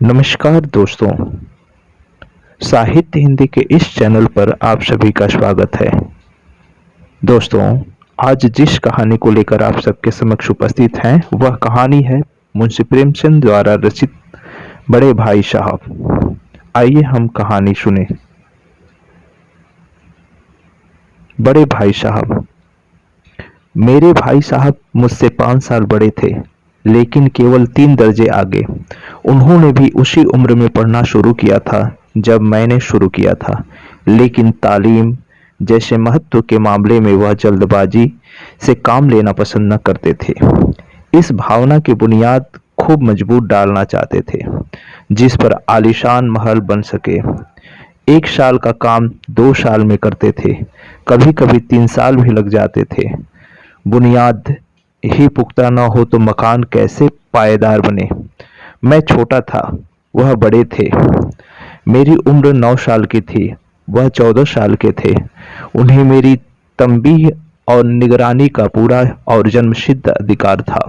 नमस्कार दोस्तों। साहित्य हिंदी के इस चैनल पर आप सभी का स्वागत है। दोस्तों, आज जिस कहानी को लेकर आप सबके समक्ष उपस्थित हैं वह कहानी है मुंशी प्रेमचंद द्वारा रचित बड़े भाई साहब। आइए हम कहानी सुने। बड़े भाई साहब। मेरे भाई साहब मुझसे 5 साल बड़े थे, लेकिन केवल 3 दर्जे आगे। उन्होंने भी उसी उम्र में पढ़ना शुरू किया था जब मैंने शुरू किया था, लेकिन तालीम जैसे महत्व के मामले में वह जल्दबाजी से काम लेना पसंद न करते थे। इस भावना की बुनियाद खूब मजबूत डालना चाहते थे, जिस पर आलीशान महल बन सके। 1 साल का काम 2 साल में करते थे, कभी कभी 3 साल भी लग जाते थे। बुनियाद ही पुख्ता न हो तो मकान कैसे पायेदार बने। मैं छोटा था, वह बड़े थे। मेरी उम्र 9 साल की थी, वह 14 साल के थे। उन्हें मेरी तंबीह और निगरानी का पूरा और जन्मसिद्ध अधिकार था,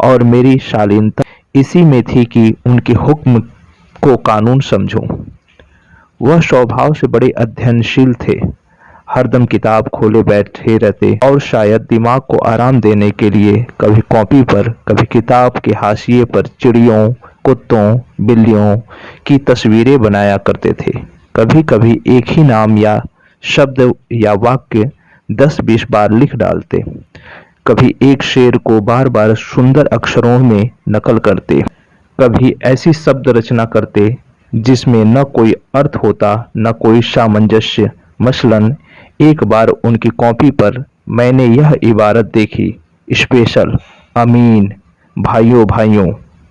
और मेरी शालीनता इसी में थी कि उनके हुक्म को कानून समझूं। वह स्वभाव से बड़े अध्ययनशील थे, हरदम किताब खोले बैठे रहते और शायद दिमाग को आराम देने के लिए कभी कॉपी पर, कभी किताब के हाशिए पर चिड़ियों, कुत्तों, बिल्लियों की तस्वीरें बनाया करते थे। कभी कभी एक ही नाम या शब्द या वाक्य 10-20 बार लिख डालते। कभी एक शेर को बार बार सुंदर अक्षरों में नकल करते। कभी ऐसी शब्द रचना करते जिसमें न कोई अर्थ होता, न कोई सामंजस्य। मसलन एक बार उनकी कॉपी पर मैंने यह इबारत देखी, स्पेशल, अमीन, भाइयों भाइयों,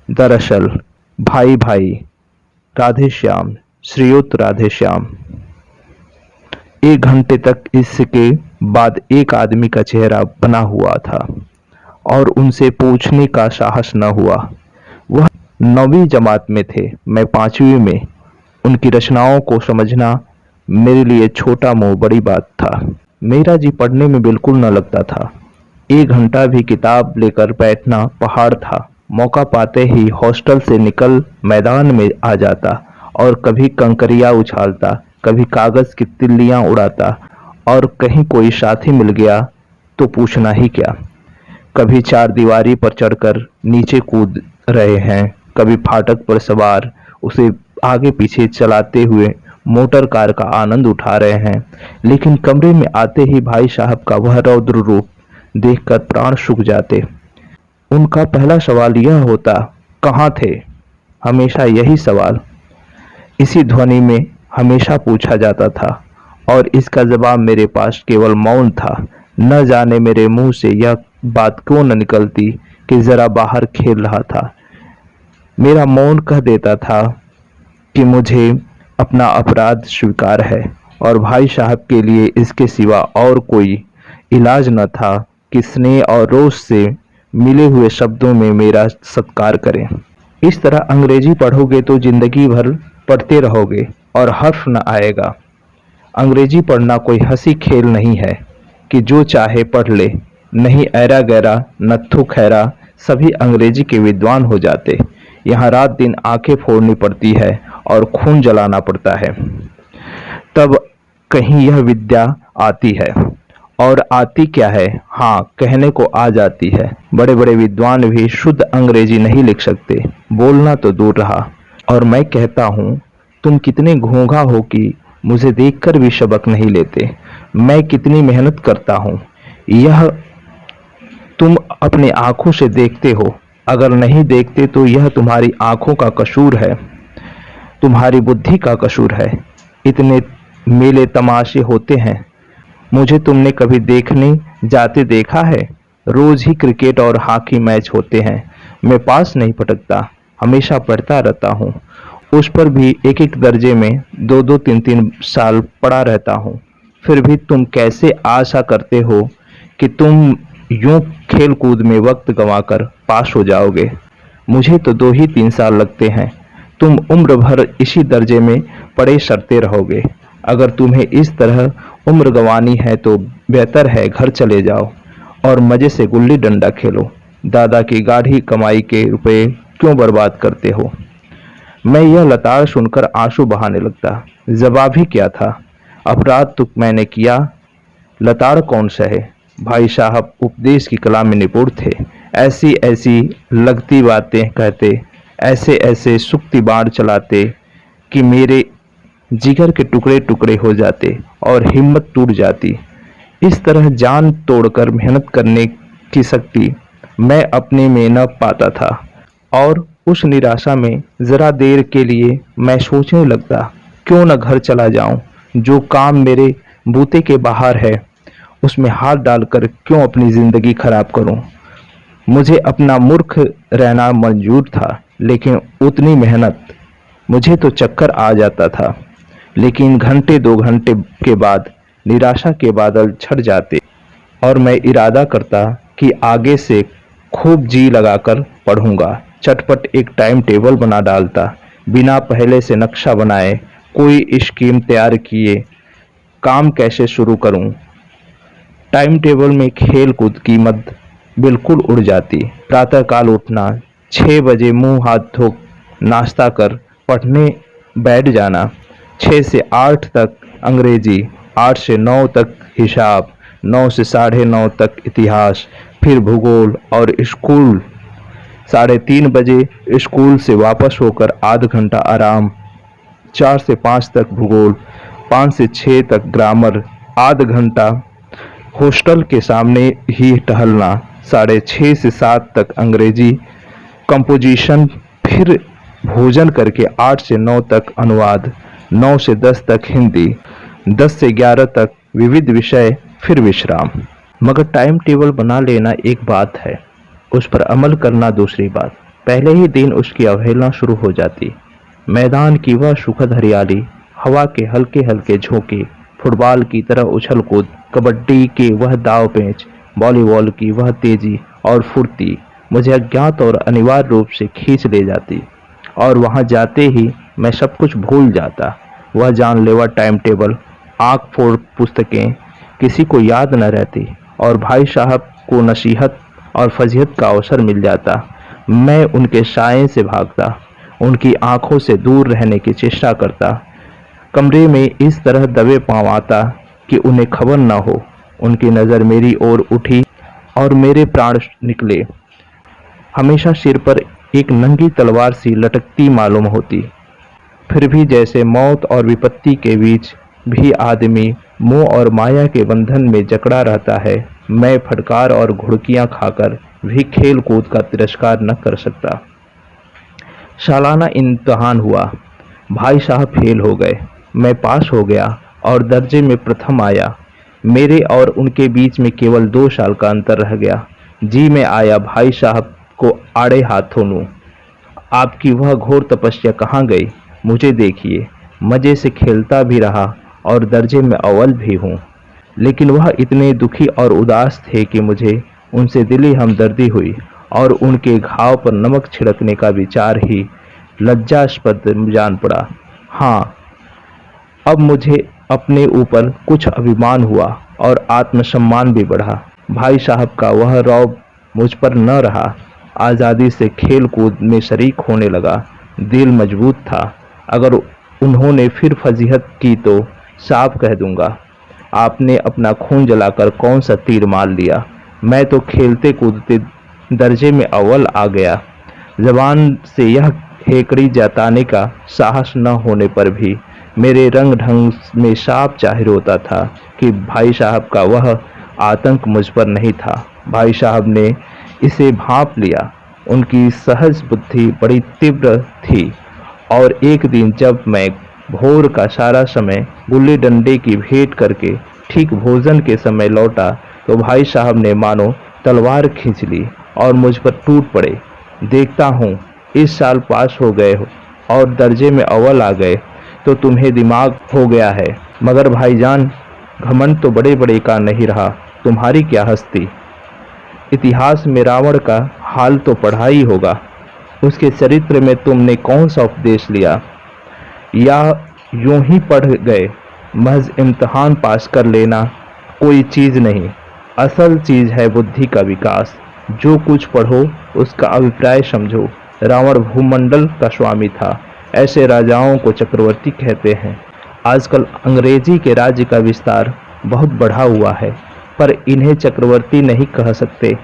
दरअसल, भाई भाई, राधे श्याम, श्रीयुत राधे श्याम। 1 घंटे तक इसके बाद एक आदमी का चेहरा बना हुआ था और उनसे पूछने का साहस न हुआ। वह 9वीं जमात में थे, मैं 5वीं में। उनकी रचनाओं को समझना मेरे लिए छोटा मोह बड़ी बात था। मेरा जी पढ़ने में बिल्कुल न लगता था। 1 घंटा भी किताब लेकर बैठना पहाड़ था। मौका पाते ही हॉस्टल से निकल मैदान में आ जाता और कभी कंकरियां उछालता, कभी कागज की तिल्लियां उड़ाता, और कहीं कोई साथी मिल गया तो पूछना ही क्या। कभी 4 दीवारी पर चढ़कर नीचे कूद रहे हैं, कभी फाटक पर सवार उसे आगे पीछे चलाते हुए मोटर कार का आनंद उठा रहे हैं। लेकिन कमरे में आते ही भाई साहब का वह रौद्र रूप देखकर प्राण सूख जाते। उनका पहला सवाल यह होता, कहाँ थे? हमेशा यही सवाल इसी ध्वनि में हमेशा पूछा जाता था, और इसका जवाब मेरे पास केवल मौन था। न जाने मेरे मुंह से यह बात क्यों न निकलती कि जरा बाहर खेल रहा था। मेरा मौन कह देता था कि मुझे अपना अपराध स्वीकार है, और भाई साहब के लिए इसके सिवा और कोई इलाज न था कि स्नेह और रोष से मिले हुए शब्दों में मेरा सत्कार करें। इस तरह अंग्रेजी पढ़ोगे तो जिंदगी भर पढ़ते रहोगे और हर्फ न आएगा। अंग्रेजी पढ़ना कोई हंसी खेल नहीं है कि जो चाहे पढ़ ले। नहीं ऐरा गैरा नत्थु खैरा सभी अंग्रेजी के विद्वान हो जाते। यहाँ रात दिन आंखें फोड़नी पड़ती है और खून जलाना पड़ता है, तब कहीं यह विद्या आती है। और आती क्या है, हाँ, कहने को आ जाती है। बड़े बड़े विद्वान भी शुद्ध अंग्रेजी नहीं लिख सकते, बोलना तो दूर रहा। और मैं कहता हूँ, तुम कितने घोंघा हो कि मुझे देखकर भी सबक नहीं लेते। मैं कितनी मेहनत करता हूँ, यह तुम अपनी आंखों से देखते हो। अगर नहीं देखते तो यह तुम्हारी आंखों का कसूर है, तुम्हारी बुद्धि का कसूर है। इतने मेले तमाशे होते हैं, मुझे तुमने कभी देखने जाते देखा है? रोज ही क्रिकेट और हॉकी मैच होते हैं, मैं पास नहीं पटकता, हमेशा पढ़ता रहता हूँ। उस पर भी 1-1 दर्जे में 2-2, 3-3 साल पढ़ा रहता हूँ। फिर भी तुम कैसे आशा करते हो कि तुम यूं खेल कूद में वक्त गंवाकर पास हो जाओगे? मुझे तो 2 ही 3 साल लगते हैं। तुम उम्र भर इसी दर्जे में पड़े सड़ते रहोगे। अगर तुम्हें इस तरह उम्र गंवानी है तो बेहतर है घर चले जाओ और मजे से गुल्ली डंडा खेलो। दादा की गाढ़ी कमाई के रुपए क्यों बर्बाद करते हो? मैं यह लताड़ सुनकर आंसू बहाने लगता। जवाब ही क्या था? अपराध तो मैंने किया, लताड़ कौन सहे? भाई साहब उपदेश की कला में निपुण थे। ऐसी ऐसी लगती बातें कहते, ऐसे ऐसे सुक्ति बाण चलाते कि मेरे जिगर के टुकड़े टुकड़े हो जाते और हिम्मत टूट जाती। इस तरह जान तोड़कर मेहनत करने की शक्ति मैं अपने में न पाता था और उस निराशा में जरा देर के लिए मैं सोचने लगता, क्यों न घर चला जाऊं। जो काम मेरे बूते के बाहर है उसमें हाथ डालकर क्यों अपनी जिंदगी खराब करूं। मुझे अपना मूर्ख रहना मंजूर था, लेकिन उतनी मेहनत, मुझे तो चक्कर आ जाता था। लेकिन घंटे 2 घंटे के बाद निराशा के बादल छट जाते और मैं इरादा करता कि आगे से खूब जी लगाकर पढ़ूंगा। चटपट एक टाइम टेबल बना डालता, बिना पहले से नक्शा बनाए, कोई स्कीम तैयार किए काम कैसे शुरू करूं। टाइम टेबल में खेल कूद की मद बिल्कुल उड़ जाती। प्रातःकाल उठना, 6 बजे मुंह हाथ धो नाश्ता कर पढ़ने बैठ जाना, 6 से 8 तक अंग्रेजी, 8 से 9 तक हिसाब, 9 से 9:30 तक इतिहास, फिर भूगोल और स्कूल। 3:30 बजे स्कूल से वापस होकर आध घंटा आराम, 4 से 5 तक भूगोल, 5 से 6 तक ग्रामर, आध घंटा हॉस्टल के सामने ही टहलना, 6:30 से 7 तक अंग्रेजी कंपोजिशन, फिर भोजन करके 8 से 9 तक अनुवाद, 9 से 10 तक हिंदी, 10 से 11 तक विविध विषय, फिर विश्राम। मगर टाइम टेबल बना लेना एक बात है, उस पर अमल करना दूसरी बात। पहले ही दिन उसकी अवहेलना शुरू हो जाती। मैदान की वह सुखद हरियाली, हवा के हल्के हल्के झोंके, फुटबॉल की तरह उछल कूद, कबड्डी के वह दाव पेंच, वॉलीबॉल की वह तेजी और फुर्ती मुझे अज्ञात और अनिवार्य रूप से खींच ले जाती। और वहां जाते ही मैं सब कुछ भूल जाता। वह जानलेवा टाइम टेबल, आंख फोड़ पुस्तकें किसी को याद न रहती और भाई साहब को नसीहत और फजीहत का अवसर मिल जाता। मैं उनके साये से भागता, उनकी आंखों से दूर रहने की चेष्टा करता। कमरे में इस तरह दबे पांव आता कि उन्हें खबर न हो। उनकी नज़र मेरी ओर उठी और मेरे प्राण निकले। हमेशा सिर पर एक नंगी तलवार सी लटकती मालूम होती। फिर भी जैसे मौत और विपत्ति के बीच भी आदमी मोह और माया के बंधन में जकड़ा रहता है, मैं फटकार और घुड़कियां खाकर भी खेल कूद का तिरस्कार न कर सकता। सालाना इम्तिहान हुआ, भाई साहब फेल हो गए, मैं पास हो गया और दर्जे में प्रथम आया। मेरे और उनके बीच में केवल 2 साल का अंतर रह गया। जी में आया भाई साहब को आड़े हाथों लूं। आपकी वह घोर तपस्या कहाँ गई? मुझे देखिए, मज़े से खेलता भी रहा और दर्जे में अव्वल भी हूँ। लेकिन वह इतने दुखी और उदास थे कि मुझे उनसे दिली हमदर्दी हुई और उनके घाव पर नमक छिड़कने का विचार ही लज्जास्पद जान पड़ा। हाँ, अब मुझे अपने ऊपर कुछ अभिमान हुआ और आत्मसम्मान भी बढ़ा। भाई साहब का वह रौब मुझ पर न रहा। आज़ादी से खेल कूद में शरीक होने लगा। दिल मजबूत था। अगर उन्होंने फिर फजीहत की तो साफ कह दूंगा, आपने अपना खून जलाकर कौन सा तीर मार लिया। मैं तो खेलते कूदते दर्जे में अव्वल आ गया। जबान से यह हेकड़ी जताने का साहस न होने पर भी मेरे रंग ढंग में साफ जाहिर होता था कि भाई साहब का वह आतंक मुझ पर नहीं था। भाई साहब ने इसे भांप लिया। उनकी सहज बुद्धि बड़ी तीव्र थी और एक दिन जब मैं भोर का सारा समय गुल्ली डंडे की भेंट करके ठीक भोजन के समय लौटा तो भाई साहब ने मानो तलवार खींच ली और मुझ पर टूट पड़े। देखता हूँ इस साल पास हो गए हो और दर्जे में अव्वल आ गए तो तुम्हें दिमाग हो गया है। मगर भाईजान, घमंड तो बड़े बड़े का नहीं रहा, तुम्हारी क्या हस्ती। इतिहास में रावण का हाल तो पढ़ा ही होगा। उसके चरित्र में तुमने कौन सा उपदेश लिया, या यूं ही पढ़ गए। महज इम्तिहान पास कर लेना कोई चीज़ नहीं, असल चीज़ है बुद्धि का विकास। जो कुछ पढ़ो उसका अभिप्राय समझो। रावण भूमंडल का स्वामी था, ऐसे राजाओं को चक्रवर्ती कहते हैं। आजकल अंग्रेजी के राज्य का विस्तार बहुत बढ़ा हुआ है, पर इन्हें चक्रवर्ती नहीं कह सकते।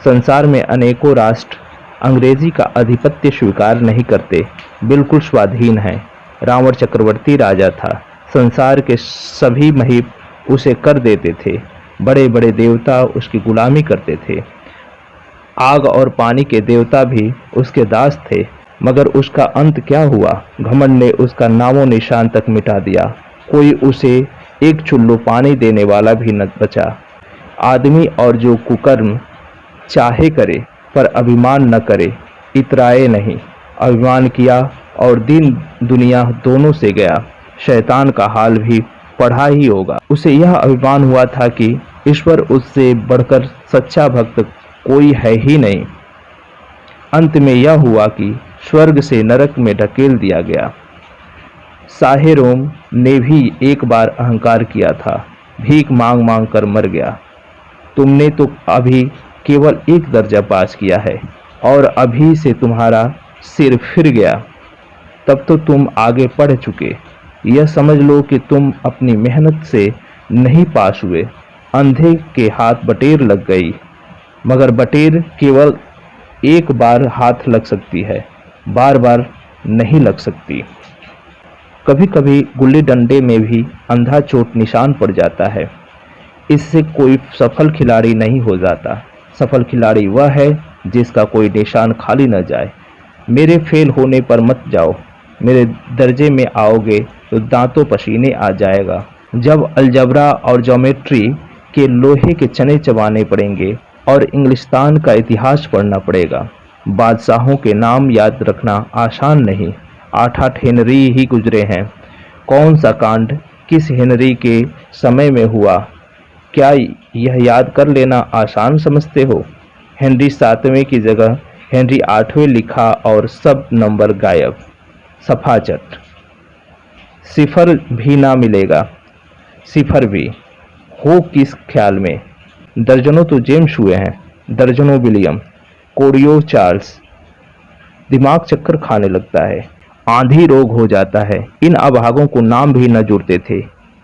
संसार में अनेकों राष्ट्र अंग्रेजी का आधिपत्य स्वीकार नहीं करते, बिल्कुल स्वाधीन हैं। रावण चक्रवर्ती राजा था। संसार के सभी महीप उसे कर देते थे। बड़े बड़े देवता उसकी गुलामी करते थे। आग और पानी के देवता भी उसके दास थे। मगर उसका अंत क्या हुआ? घमंड ने उसका नामो निशान तक मिटा दिया। कोई उसे एक चुल्लू पानी देने वाला भी न बचा। आदमी और जो कुकर्म चाहे करे, पर अभिमान न करे, इतराए नहीं। अभिमान किया और दीन दुनिया दोनों से गया। शैतान का हाल भी पढ़ा ही होगा। उसे यह अभिमान हुआ था कि ईश्वर उससे बढ़कर सच्चा भक्त कोई है ही नहीं। अंत में यह हुआ कि स्वर्ग से नरक में ढकेल दिया गया। शाहे रोम ने भी एक बार अहंकार किया था, भीख मांग मांग कर मर गया। तुमने तो अभी केवल एक दर्जा पास किया है और अभी से तुम्हारा सिर फिर गया। तब तो तुम आगे बढ़ चुके। यह समझ लो कि तुम अपनी मेहनत से नहीं पास हुए। अंधे के हाथ बटेर लग गई, मगर बटेर केवल एक बार हाथ लग सकती है, बार बार नहीं लग सकती। कभी कभी गुल्ली डंडे में भी अंधा चोट निशान पड़ जाता है। इससे कोई सफल खिलाड़ी नहीं हो जाता। सफल खिलाड़ी वह है जिसका कोई निशान खाली न जाए। मेरे फेल होने पर मत जाओ। मेरे दर्जे में आओगे तो दांतों पसीने आ जाएगा। जब अलजबरा और ज्योमेट्री के लोहे के चने चबाने पड़ेंगे और इंग्लिस्तान का इतिहास पढ़ना पड़ेगा। बादशाहों के नाम याद रखना आसान नहीं। 8-8 हेनरी ही गुजरे हैं। कौन सा कांड किस हेनरी के समय में हुआ, क्या यह याद कर लेना आसान समझते हो? हेनरी 7वें की जगह हेनरी 8वें लिखा और सब नंबर गायब। सफाचट। सिफर भी ना मिलेगा। सिफर भी हो किस ख्याल में? दर्जनों तो जेम्स हुए हैं, दर्जनों विलियम, कोरियो चार्ल्स। दिमाग चक्कर खाने लगता है, आंधी रोग हो जाता है। इन अभागों को नाम भी न जुड़ते थे।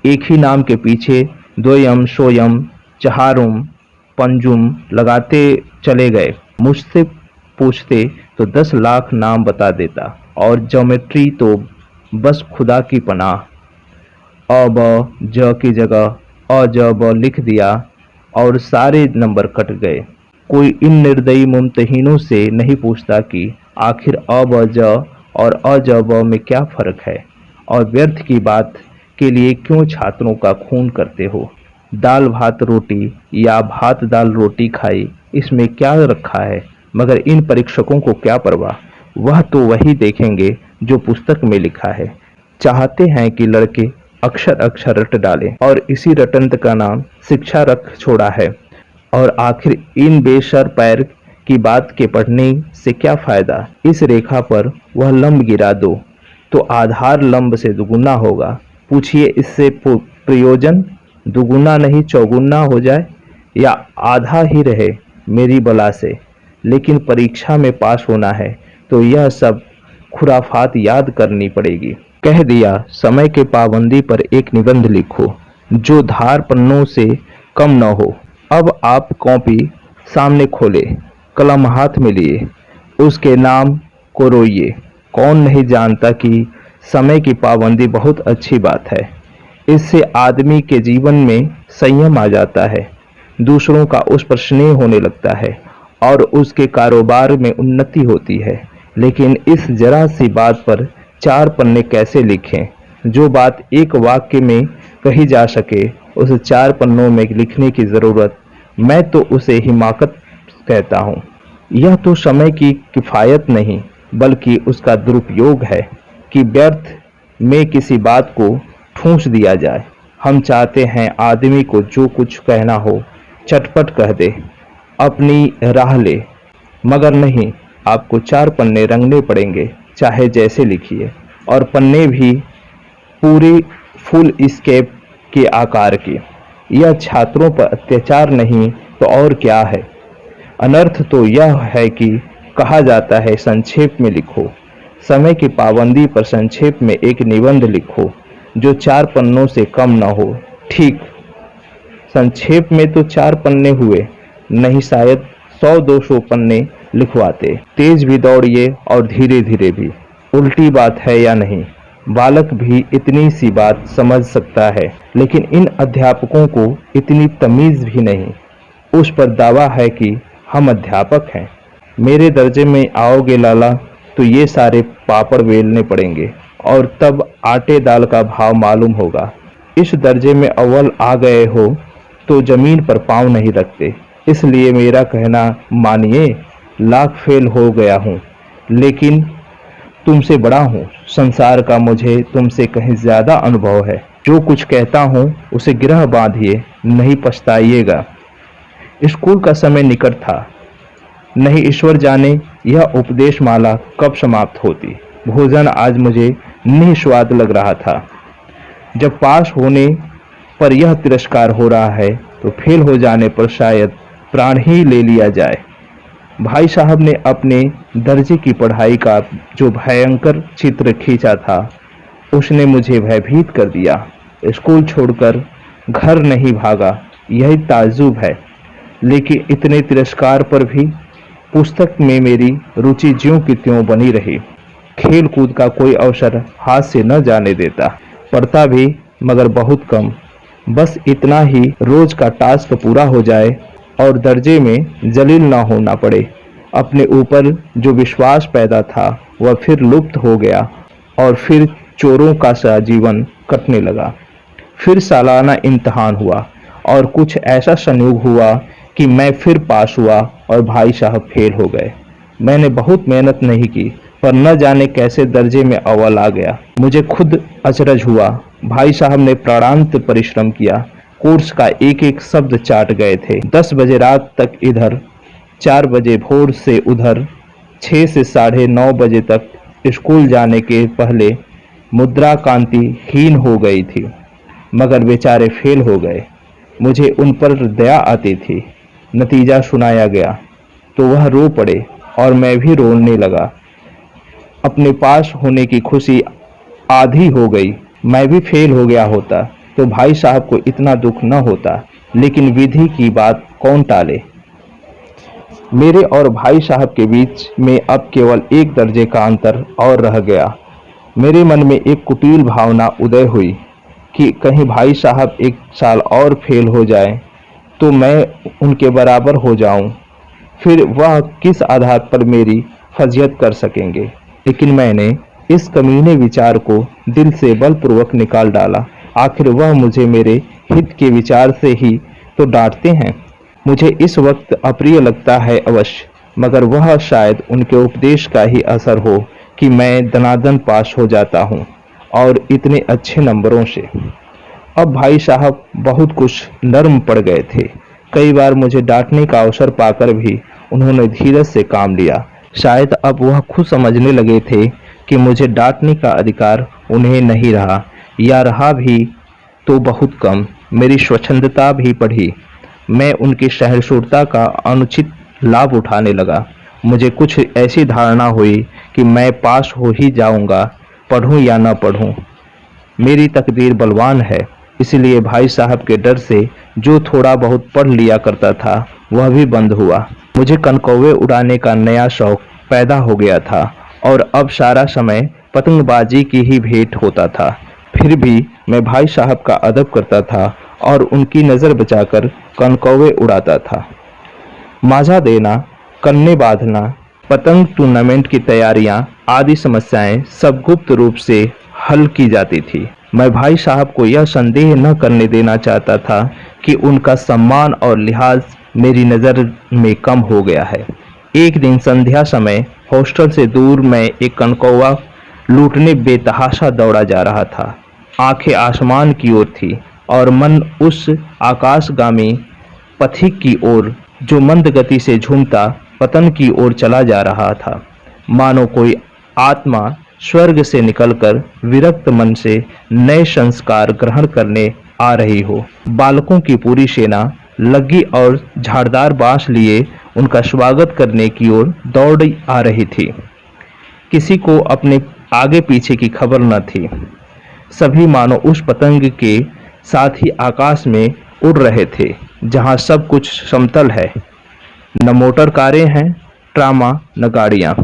एक ही नाम के पीछे द्वयम, सोयम, चहारुम, पंजुम लगाते चले गए। मुझसे पूछते तो 10 लाख नाम बता देता। और ज्योमेट्री तो बस खुदा की पनाह। अ ब ज की जगह अ ज ब लिख दिया और सारे नंबर कट गए। कोई इन निर्दयी मुमतहीनों से नहीं पूछता कि आखिर अ ब ज और अ ज ब में क्या फ़र्क है, और व्यर्थ की बात के लिए क्यों छात्रों का खून करते हो। दाल भात रोटी या भात दाल रोटी खाई, इसमें क्या रखा है। मगर इन परीक्षकों को क्या परवाह। वह तो वही देखेंगे जो पुस्तक में लिखा है। चाहते हैं कि लड़के अक्षर अक्षर रट डालें, और इसी रटंत का नाम शिक्षा रख छोड़ा है। और आखिर इन बेसर पैर की बात के पढ़ने से क्या फायदा। इस रेखा पर वह लंब गिरा दो तो आधार लंब से दुगुना होगा। पूछिए इससे प्रयोजन दुगुना नहीं चौगुना हो जाए, या आधा ही रहे मेरी बला से। लेकिन परीक्षा में पास होना है तो यह सब खुराफात याद करनी पड़ेगी। कह दिया समय के पाबंदी पर एक निबंध लिखो जो धार पन्नों से कम न हो। अब आप कॉपी सामने खोले, कलम हाथ में लिए, उसके नाम को रोइए। कौन नहीं जानता कि समय की पाबंदी बहुत अच्छी बात है। इससे आदमी के जीवन में संयम आ जाता है, दूसरों का उस पर स्नेह होने लगता है और उसके कारोबार में उन्नति होती है। लेकिन इस जरा सी बात पर 4 पन्ने कैसे लिखें? जो बात एक वाक्य में कही जा सके उसे 4 पन्नों में लिखने की ज़रूरत, मैं तो उसे हिमाकत कहता हूँ। यह तो समय की किफ़ायत नहीं बल्कि उसका दुरुपयोग है कि व्यर्थ में किसी बात को ठूंस दिया जाए। हम चाहते हैं आदमी को जो कुछ कहना हो चटपट कह दे, अपनी राह ले, मगर नहीं, आपको 4 पन्ने रंगने पड़ेंगे, चाहे जैसे लिखिए, और पन्ने भी पूरी फुल स्केप के आकार की। यह छात्रों पर अत्याचार नहीं तो और क्या है। अनर्थ तो यह है कि कहा जाता है संक्षेप में लिखो। समय की पाबंदी पर संक्षेप में एक निबंध लिखो जो 4 पन्नों से कम न हो। ठीक, संक्षेप में तो 4 पन्ने हुए, नहीं शायद 100-200 पन्ने लिखवाते। तेज भी दौड़िए और धीरे धीरे भी। उल्टी बात है या नहीं? बालक भी इतनी सी बात समझ सकता है, लेकिन इन अध्यापकों को इतनी तमीज भी नहीं। उस पर दावा है कि हम अध्यापक हैं। मेरे दर्जे में आओगे लाला तो ये सारे पापड़ बेलने पड़ेंगे और तब आटे दाल का भाव मालूम होगा। इस दर्जे में अव्वल आ गए हो तो जमीन पर पांव नहीं रखते। इसलिए मेरा कहना मानिए, लाख फेल हो गया हूँ, लेकिन तुमसे बड़ा हूँ। संसार का मुझे तुमसे कहीं ज्यादा अनुभव है। जो कुछ कहता हूँ उसे गिरह बांधिए, नहीं पछताइएगा। स्कूल का समय निकट था। नहीं ईश्वर जाने यह उपदेश माला कब समाप्त होती। भोजन आज मुझे निस्वाद लग रहा था। जब पास होने पर यह तिरस्कार हो रहा है तो फेल हो जाने पर शायद प्राण ही ले लिया जाए। भाई साहब ने अपने दर्जे की पढ़ाई का जो भयंकर चित्र खींचा था उसने मुझे भयभीत कर दिया। स्कूल छोड़कर घर नहीं भागा, यही ताज्जुब है। लेकिन इतने तिरस्कार पर भी पुस्तक में मेरी रुचि ज्यों की त्यों बनी रही। खेल कूद का कोई अवसर हाथ से न जाने देता। पढ़ता भी मगर बहुत कम। बस इतना ही रोज का टास्क पूरा हो जाए और दर्जे में जलील न होना पड़े। अपने ऊपर जो विश्वास पैदा था वह फिर लुप्त हो गया और फिर चोरों का सा जीवन कटने लगा। फिर सालाना इम्तिहान हुआ और कुछ ऐसा संयोग हुआ कि मैं फिर पास हुआ और भाई साहब फेल हो गए। मैंने बहुत मेहनत नहीं की पर न जाने कैसे दर्जे में अव्वल आ गया। मुझे खुद अचरज हुआ। भाई साहब ने प्राणांत परिश्रम किया। कोर्स का एक एक शब्द चाट गए थे। 10 बजे रात तक इधर, 4 बजे भोर से उधर, 6 से 9:30 बजे तक स्कूल जाने के पहले मुद्रा कांति हीन हो गई थी, मगर बेचारे फेल हो गए। मुझे उन पर दया आती थी। नतीजा सुनाया गया तो वह रो पड़े और मैं भी रोने लगा। अपने पास होने की खुशी आधी हो गई। मैं भी फेल हो गया होता तो भाई साहब को इतना दुख न होता, लेकिन विधि की बात कौन टाले। मेरे और भाई साहब के बीच में अब केवल 1 दर्जे का अंतर और रह गया। मेरे मन में एक कुटिल भावना उदय हुई कि कहीं भाई साहब 1 साल और फेल हो जाए तो मैं उनके बराबर हो जाऊं। फिर वह किस आधार पर मेरी फजियत कर सकेंगे। लेकिन मैंने इस कमीने विचार को दिल से बलपूर्वक निकाल डाला। आखिर वह मुझे मेरे हित के विचार से ही तो डांटते हैं। मुझे इस वक्त अप्रिय लगता है अवश्य, मगर वह शायद उनके उपदेश का ही असर हो कि मैं दनादन पास हो जाता हूँ और इतने अच्छे नंबरों से। अब भाई साहब बहुत कुछ नर्म पड़ गए थे। कई बार मुझे डांटने का अवसर पाकर भी उन्होंने धीरज से काम लिया। शायद अब वह खुद समझने लगे थे कि मुझे डांटने का अधिकार उन्हें नहीं रहा, या रहा भी तो बहुत कम। मेरी स्वच्छंदता भी बढ़ी। मैं उनकी सहिष्णुता का अनुचित लाभ उठाने लगा। मुझे कुछ ऐसी धारणा हुई कि मैं पास हो ही जाऊंगा, पढ़ूं या न पढ़ूं। मेरी तकदीर बलवान है। इसलिए भाई साहब के डर से जो थोड़ा बहुत पढ़ लिया करता था वह भी बंद हुआ। मुझे कनकौवे उड़ाने का नया शौक पैदा हो गया था और अब सारा समय पतंगबाजी की ही भेंट होता था। फिर भी मैं भाई साहब का अदब करता था और उनकी नज़र बचाकर कनकौवे उड़ाता था। माजा देना, कन्ने बांधना, पतंग टूर्नामेंट की तैयारियां आदि समस्याएं सब गुप्त रूप से हल की जाती थी। मैं भाई साहब को यह संदेह न करने देना चाहता था कि उनका सम्मान और लिहाज मेरी नज़र में कम हो गया है। एक दिन संध्या समय हॉस्टल से दूर मैं एक कनकौवा लूटने बेतहाशा दौड़ा जा रहा था। आंखें आसमान की ओर थी और मन उस आकाशगामी पथिक की ओर जो मंद गति से झूमता पतन की ओर चला जा रहा था। मानो कोई आत्मा स्वर्ग से निकलकर विरक्त मन से नए संस्कार ग्रहण करने आ रही हो। बालकों की पूरी सेना लग्गी और झाड़दार बांस लिए उनका स्वागत करने की ओर दौड़ आ रही थी। किसी को अपने आगे पीछे की खबर न थी। सभी मानो उस पतंग के साथ ही आकाश में उड़ रहे थे जहां सब कुछ समतल है, न मोटर कारें हैं, ट्रामा, न गाड़ियां।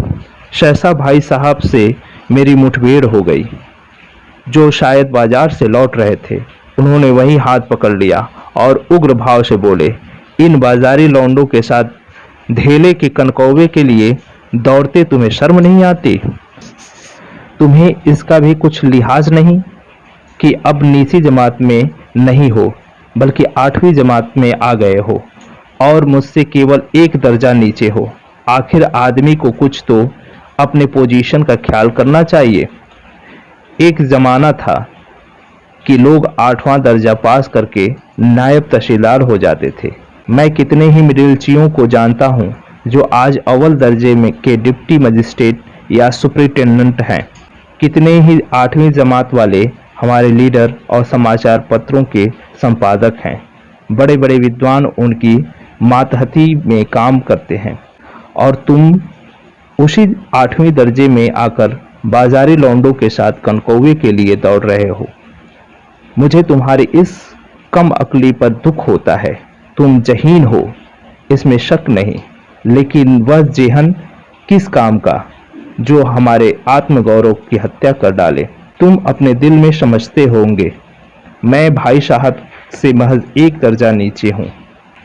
सहसा भाई साहब से मेरी मुठभेड़ हो गई, जो शायद बाजार से लौट रहे थे। उन्होंने वही हाथ पकड़ लिया और उग्र भाव से बोले, इन बाजारी लौंडों के साथ धेले के कनकौवे के लिए दौड़ते तुम्हें शर्म नहीं आती? तुम्हें इसका भी कुछ लिहाज नहीं कि अब नीची जमात में नहीं हो बल्कि 8वीं जमात में आ गए हो और मुझसे केवल एक दर्जा नीचे हो। आखिर आदमी को कुछ तो अपने पोजीशन का ख्याल करना चाहिए। एक जमाना था कि लोग 8वां दर्जा पास करके नायब तहसीलदार हो जाते थे। मैं कितने ही मिडिलचियों को जानता हूं जो आज अव्वल दर्जे में के डिप्टी मजिस्ट्रेट या सुपरिटेंडेंट हैं। कितने ही 8वीं जमात वाले हमारे लीडर और समाचार पत्रों के संपादक हैं। बड़े बड़े विद्वान उनकी मातहती में काम करते हैं और तुम उसी 8वीं दर्जे में आकर बाजारी लौंडों के साथ कनकौवे के लिए दौड़ रहे हो। मुझे तुम्हारी इस कम अक्ली पर दुख होता है। तुम जहीन हो, इसमें शक नहीं, लेकिन वह जेहन किस काम का जो हमारे आत्मगौरव की हत्या कर डाले? तुम अपने दिल में समझते होंगे मैं भाई साहब से महज एक दर्जा नीचे हूँ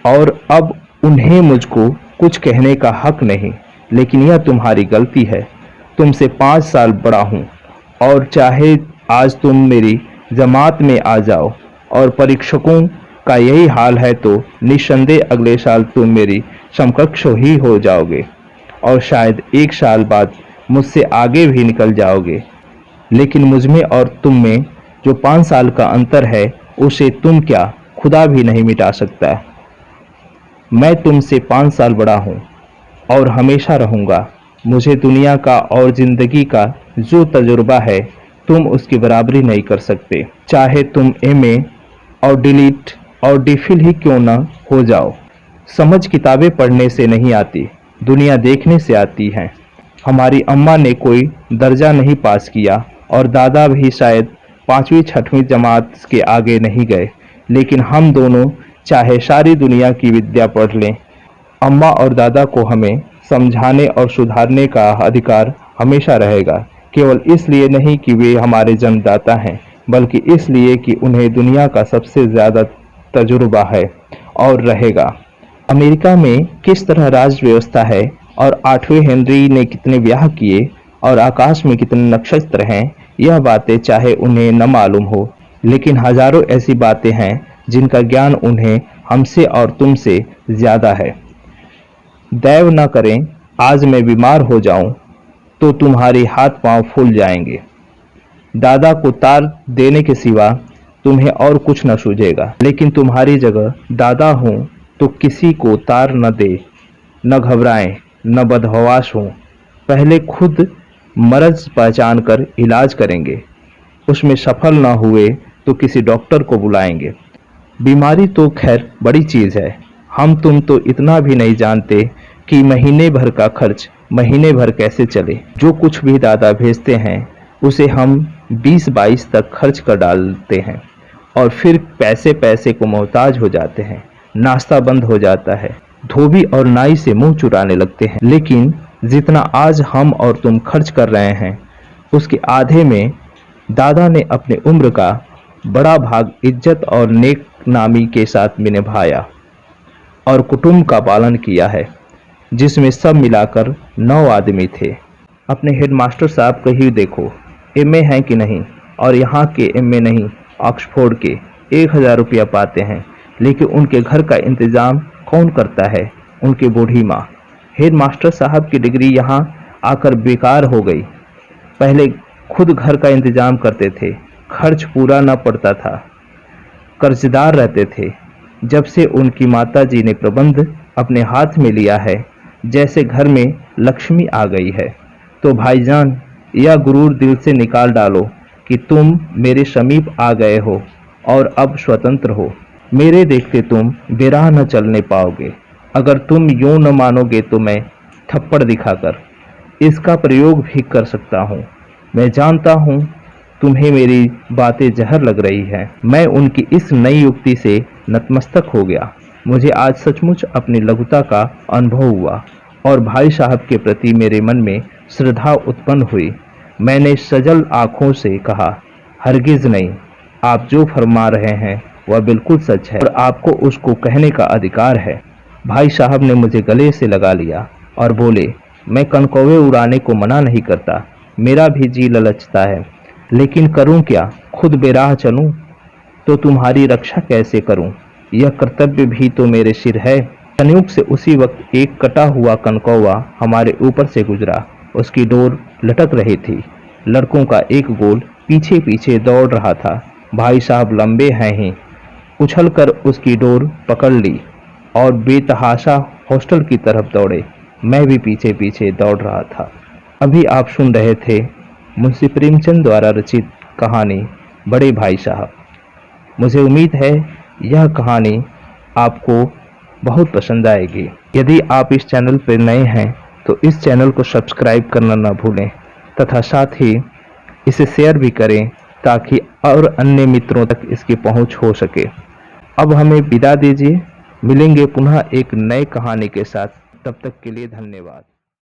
और अब उन्हें मुझको कुछ कहने का हक नहीं, लेकिन यह तुम्हारी गलती है। तुमसे 5 साल बड़ा हूँ और चाहे आज तुम मेरी जमात में आ जाओ और परीक्षकों का यही हाल है तो निस्संदेह अगले साल तुम मेरी समकक्ष ही हो जाओगे और शायद 1 साल बाद मुझसे आगे भी निकल जाओगे। लेकिन मुझमें और तुम में जो 5 साल का अंतर है उसे तुम क्या खुदा भी नहीं मिटा सकता। मैं तुमसे 5 साल बड़ा हूँ और हमेशा रहूँगा। मुझे दुनिया का और जिंदगी का जो तजुर्बा है तुम उसकी बराबरी नहीं कर सकते, चाहे तुम MA और डिलीट और डिफिल ही क्यों न हो जाओ। समझ किताबें पढ़ने से नहीं आती, दुनिया देखने से आती है। हमारी अम्मा ने कोई दर्जा नहीं पास किया और दादा भी शायद 5वीं 6वीं जमात के आगे नहीं गए, लेकिन हम दोनों चाहे सारी दुनिया की विद्या पढ़ लें, अम्मा और दादा को हमें समझाने और सुधारने का अधिकार हमेशा रहेगा। केवल इसलिए नहीं कि वे हमारे जन्मदाता हैं, बल्कि इसलिए कि उन्हें दुनिया का सबसे ज़्यादा तजुर्बा है और रहेगा। अमेरिका में किस तरह राज व्यवस्था है और 8वें हेनरी ने कितने ब्याह किए और आकाश में कितने नक्षत्र हैं, यह बातें चाहे उन्हें न मालूम हो, लेकिन हजारों ऐसी बातें हैं जिनका ज्ञान उन्हें हमसे और तुमसे ज़्यादा है। दैव न करें आज मैं बीमार हो जाऊं तो तुम्हारे हाथ पांव फूल जाएंगे। दादा को तार देने के सिवा तुम्हें और कुछ न सूझेगा, लेकिन तुम्हारी जगह दादा हूं तो किसी को तार न दे, न घबराएं, न बदहवास हो। पहले खुद मर्ज पहचान कर इलाज करेंगे, उसमें सफल न हुए तो किसी डॉक्टर को बुलाएंगे। बीमारी तो खैर बड़ी चीज़ है, हम तुम तो इतना भी नहीं जानते कि महीने भर का खर्च महीने भर कैसे चले। जो कुछ भी दादा भेजते हैं उसे हम 20-22 तक खर्च कर डालते हैं और फिर पैसे पैसे को मोहताज हो जाते हैं। नाश्ता बंद हो जाता है, धोबी और नाई से मुंह चुराने लगते हैं। लेकिन जितना आज हम और तुम खर्च कर रहे हैं उसके आधे में दादा ने अपनी उम्र का बड़ा भाग इज्जत और नेक नामी के साथ में निभाया और कुटुंब का पालन किया है, जिसमें सब मिलाकर 9 आदमी थे। अपने हेडमास्टर साहब को ही देखो, MA हैं कि नहीं, और यहाँ के MA नहीं, ऑक्सफोर्ड के 1000 रुपया पाते हैं, लेकिन उनके घर का इंतज़ाम कौन करता है? उनकी बूढ़ी माँ। हेडमास्टर साहब की डिग्री यहाँ आकर बेकार हो गई। पहले खुद घर का इंतज़ाम करते थे, खर्च पूरा न पड़ता था, कर्जदार रहते थे। जब से उनकी माताजी ने प्रबंध अपने हाथ में लिया है, जैसे घर में लक्ष्मी आ गई है। तो भाईजान, यह गुरूर दिल से निकाल डालो कि तुम मेरे समीप आ गए हो और अब स्वतंत्र हो। मेरे देखते तुम बेराह न चलने पाओगे। अगर तुम यूं न मानोगे तो मैं थप्पड़ दिखाकर इसका प्रयोग भी कर सकता हूँ। मैं जानता हूँ तुम्हें मेरी बातें जहर लग रही हैं। मैं उनकी इस नई युक्ति से नतमस्तक हो गया। मुझे आज सचमुच अपनी लघुता का अनुभव हुआ और भाई साहब के प्रति मेरे मन में श्रद्धा उत्पन्न हुई। मैंने सजल आंखों से कहा, हरगिज नहीं, आप जो फरमा रहे हैं वह बिल्कुल सच है और आपको उसको कहने का अधिकार है। भाई साहब ने मुझे गले से लगा लिया और बोले, मैं कनकौवे उड़ाने को मना नहीं करता, मेरा भी जी ललचता है, लेकिन करूं क्या? खुद बेराह चलूं तो तुम्हारी रक्षा कैसे करूं? यह कर्तव्य भी तो मेरे सिर है। संयोग से उसी वक्त एक कटा हुआ कनकौवा हमारे ऊपर से गुजरा। उसकी डोर लटक रही थी। लड़कों का एक गोल पीछे पीछे दौड़ रहा था। भाई साहब लंबे हैं ही, उछलकर उसकी डोर पकड़ ली और बेतहाशा हॉस्टल की तरफ दौड़े। मैं भी पीछे पीछे दौड़ रहा था। अभी आप सुन रहे थे मुंशी प्रेमचंद द्वारा रचित कहानी बड़े भाई साहब। मुझे उम्मीद है यह कहानी आपको बहुत पसंद आएगी। यदि आप इस चैनल पर नए हैं तो इस चैनल को सब्सक्राइब करना न भूलें तथा साथ ही इसे शेयर भी करें ताकि और अन्य मित्रों तक इसकी पहुंच हो सके। अब हमें विदा दीजिए, मिलेंगे पुनः एक नए कहानी के साथ। तब तक के लिए धन्यवाद।